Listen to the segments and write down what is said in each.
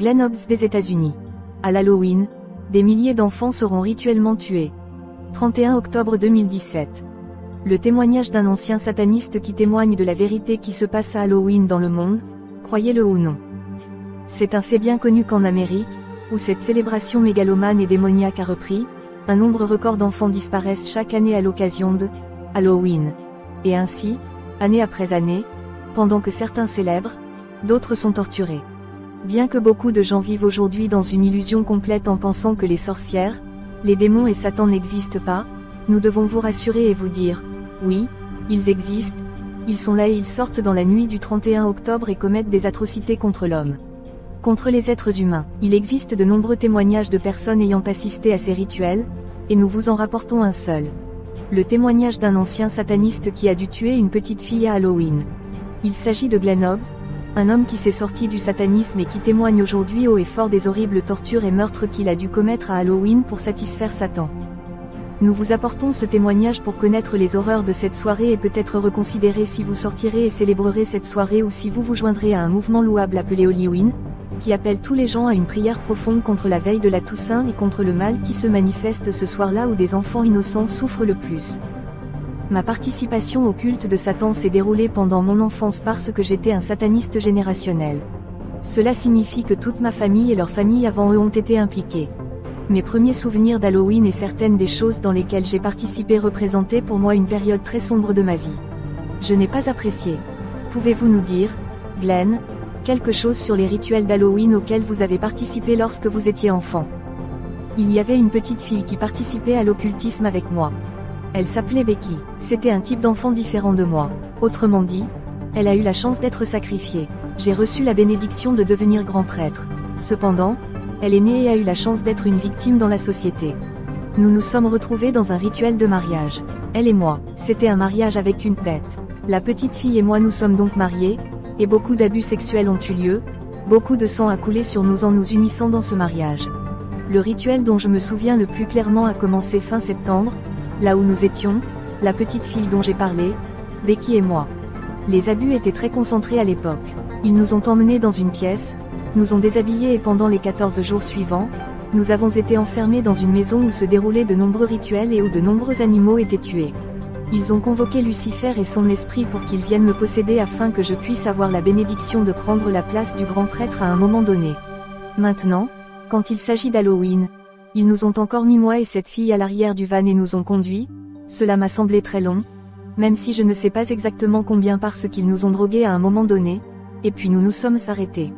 Glen Hobbs des États-Unis. À l'Halloween, des milliers d'enfants seront rituellement tués. 31 octobre 2017. Le témoignage d'un ancien sataniste qui témoigne de la vérité qui se passe à Halloween dans le monde, croyez-le ou non. C'est un fait bien connu qu'en Amérique, où cette célébration mégalomane et démoniaque a repris, un nombre record d'enfants disparaissent chaque année à l'occasion de Halloween. Et ainsi, année après année, pendant que certains célèbrent, d'autres sont torturés. Bien que beaucoup de gens vivent aujourd'hui dans une illusion complète en pensant que les sorcières, les démons et Satan n'existent pas, nous devons vous rassurer et vous dire, oui, ils existent, ils sont là et ils sortent dans la nuit du 31 octobre et commettent des atrocités contre l'homme. Contre les êtres humains. Il existe de nombreux témoignages de personnes ayant assisté à ces rituels, et nous vous en rapportons un seul. Le témoignage d'un ancien sataniste qui a dû tuer une petite fille à Halloween. Il s'agit de Glen Hobbs, un homme qui s'est sorti du satanisme et qui témoigne aujourd'hui haut et fort des horribles tortures et meurtres qu'il a dû commettre à Halloween pour satisfaire Satan. Nous vous apportons ce témoignage pour connaître les horreurs de cette soirée et peut-être reconsidérer si vous sortirez et célébrerez cette soirée ou si vous vous joindrez à un mouvement louable appelé Halloween, qui appelle tous les gens à une prière profonde contre la veille de la Toussaint et contre le mal qui se manifeste ce soir-là où des enfants innocents souffrent le plus. Ma participation au culte de Satan s'est déroulée pendant mon enfance parce que j'étais un sataniste générationnel. Cela signifie que toute ma famille et leurs familles avant eux ont été impliquées. Mes premiers souvenirs d'Halloween et certaines des choses dans lesquelles j'ai participé représentaient pour moi une période très sombre de ma vie. Je n'ai pas apprécié. Pouvez-vous nous dire, Glen, quelque chose sur les rituels d'Halloween auxquels vous avez participé lorsque vous étiez enfant? Il y avait une petite fille qui participait à l'occultisme avec moi. Elle s'appelait Becky. C'était un type d'enfant différent de moi. Autrement dit, elle a eu la chance d'être sacrifiée. J'ai reçu la bénédiction de devenir grand prêtre. Cependant, elle est née et a eu la chance d'être une victime dans la société. Nous nous sommes retrouvés dans un rituel de mariage. Elle et moi, c'était un mariage avec une bête. La petite fille et moi nous sommes donc mariés, et beaucoup d'abus sexuels ont eu lieu, beaucoup de sang a coulé sur nous en nous unissant dans ce mariage. Le rituel dont je me souviens le plus clairement a commencé fin septembre, là où nous étions, la petite fille dont j'ai parlé, Becky et moi. Les abus étaient très concentrés à l'époque. Ils nous ont emmenés dans une pièce, nous ont déshabillés et pendant les 14 jours suivants, nous avons été enfermés dans une maison où se déroulaient de nombreux rituels et où de nombreux animaux étaient tués. Ils ont convoqué Lucifer et son esprit pour qu'ils viennent me posséder afin que je puisse avoir la bénédiction de prendre la place du grand prêtre à un moment donné. Maintenant, quand il s'agit d'Halloween, ils nous ont encore mis moi et cette fille à l'arrière du van et nous ont conduits, cela m'a semblé très long, même si je ne sais pas exactement combien parce qu'ils nous ont drogués à un moment donné, et puis nous nous sommes arrêtés.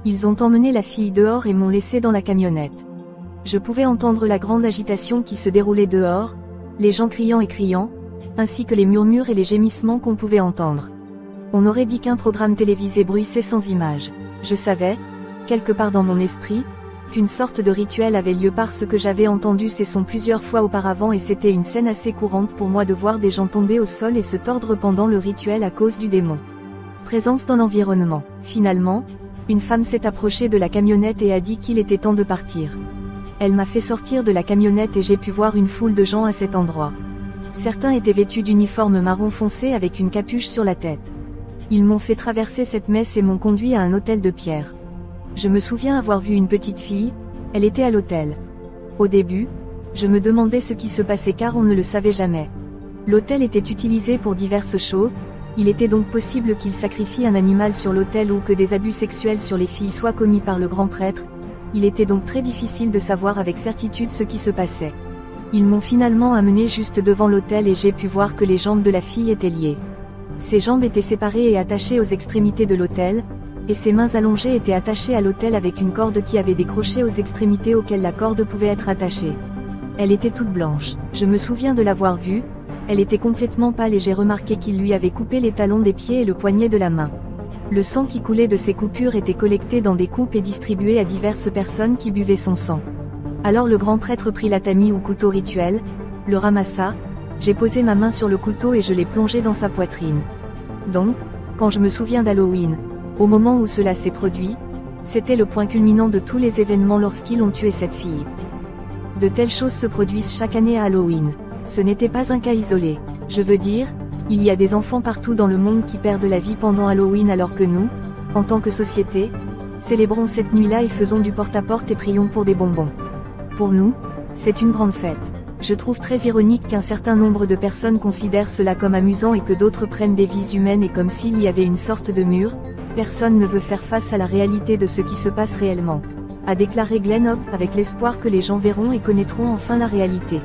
Ils ont emmené la fille dehors et m'ont laissé dans la camionnette. Je pouvais entendre la grande agitation qui se déroulait dehors, les gens criant et criant, ainsi que les murmures et les gémissements qu'on pouvait entendre. On aurait dit qu'un programme télévisé bruissait sans images. Je savais, quelque part dans mon esprit, qu'une sorte de rituel avait lieu parce que j'avais entendu ces sons plusieurs fois auparavant et c'était une scène assez courante pour moi de voir des gens tomber au sol et se tordre pendant le rituel à cause du démon. Présence dans l'environnement. Finalement, une femme s'est approchée de la camionnette et a dit qu'il était temps de partir. Elle m'a fait sortir de la camionnette et j'ai pu voir une foule de gens à cet endroit. Certains étaient vêtus d'uniformes marron foncé avec une capuche sur la tête. Ils m'ont fait traverser cette messe et m'ont conduit à un hôtel de pierre. Je me souviens avoir vu une petite fille, elle était à l'hôtel. Au début, je me demandais ce qui se passait car on ne le savait jamais. L'hôtel était utilisé pour diverses choses, il était donc possible qu'il sacrifie un animal sur l'autel ou que des abus sexuels sur les filles soient commis par le grand prêtre. Il était donc très difficile de savoir avec certitude ce qui se passait. Ils m'ont finalement amené juste devant l'autel et j'ai pu voir que les jambes de la fille étaient liées. Ses jambes étaient séparées et attachées aux extrémités de l'autel, et ses mains allongées étaient attachées à l'autel avec une corde qui avait des crochets aux extrémités auxquelles la corde pouvait être attachée. Elle était toute blanche. Je me souviens de l'avoir vue, elle était complètement pâle et j'ai remarqué qu'il lui avait coupé les talons des pieds et le poignet de la main. Le sang qui coulait de ces coupures était collecté dans des coupes et distribué à diverses personnes qui buvaient son sang. Alors le grand prêtre prit la tamis ou couteau rituel, le ramassa, j'ai posé ma main sur le couteau et je l'ai plongé dans sa poitrine. Donc, quand je me souviens d'Halloween, au moment où cela s'est produit, c'était le point culminant de tous les événements lorsqu'ils ont tué cette fille. De telles choses se produisent chaque année à Halloween. Ce n'était pas un cas isolé. Je veux dire, il y a des enfants partout dans le monde qui perdent la vie pendant Halloween alors que nous, en tant que société, Célébrons cette nuit-là et faisons du porte-à-porte et prions pour des bonbons. Pour nous, c'est une grande fête. Je trouve très ironique qu'un certain nombre de personnes considèrent cela comme amusant et que d'autres prennent des vies humaines et comme s'il y avait une sorte de mur, personne ne veut faire face à la réalité de ce qui se passe réellement. A déclaré Glenn Hobbs avec l'espoir que les gens verront et connaîtront enfin la réalité.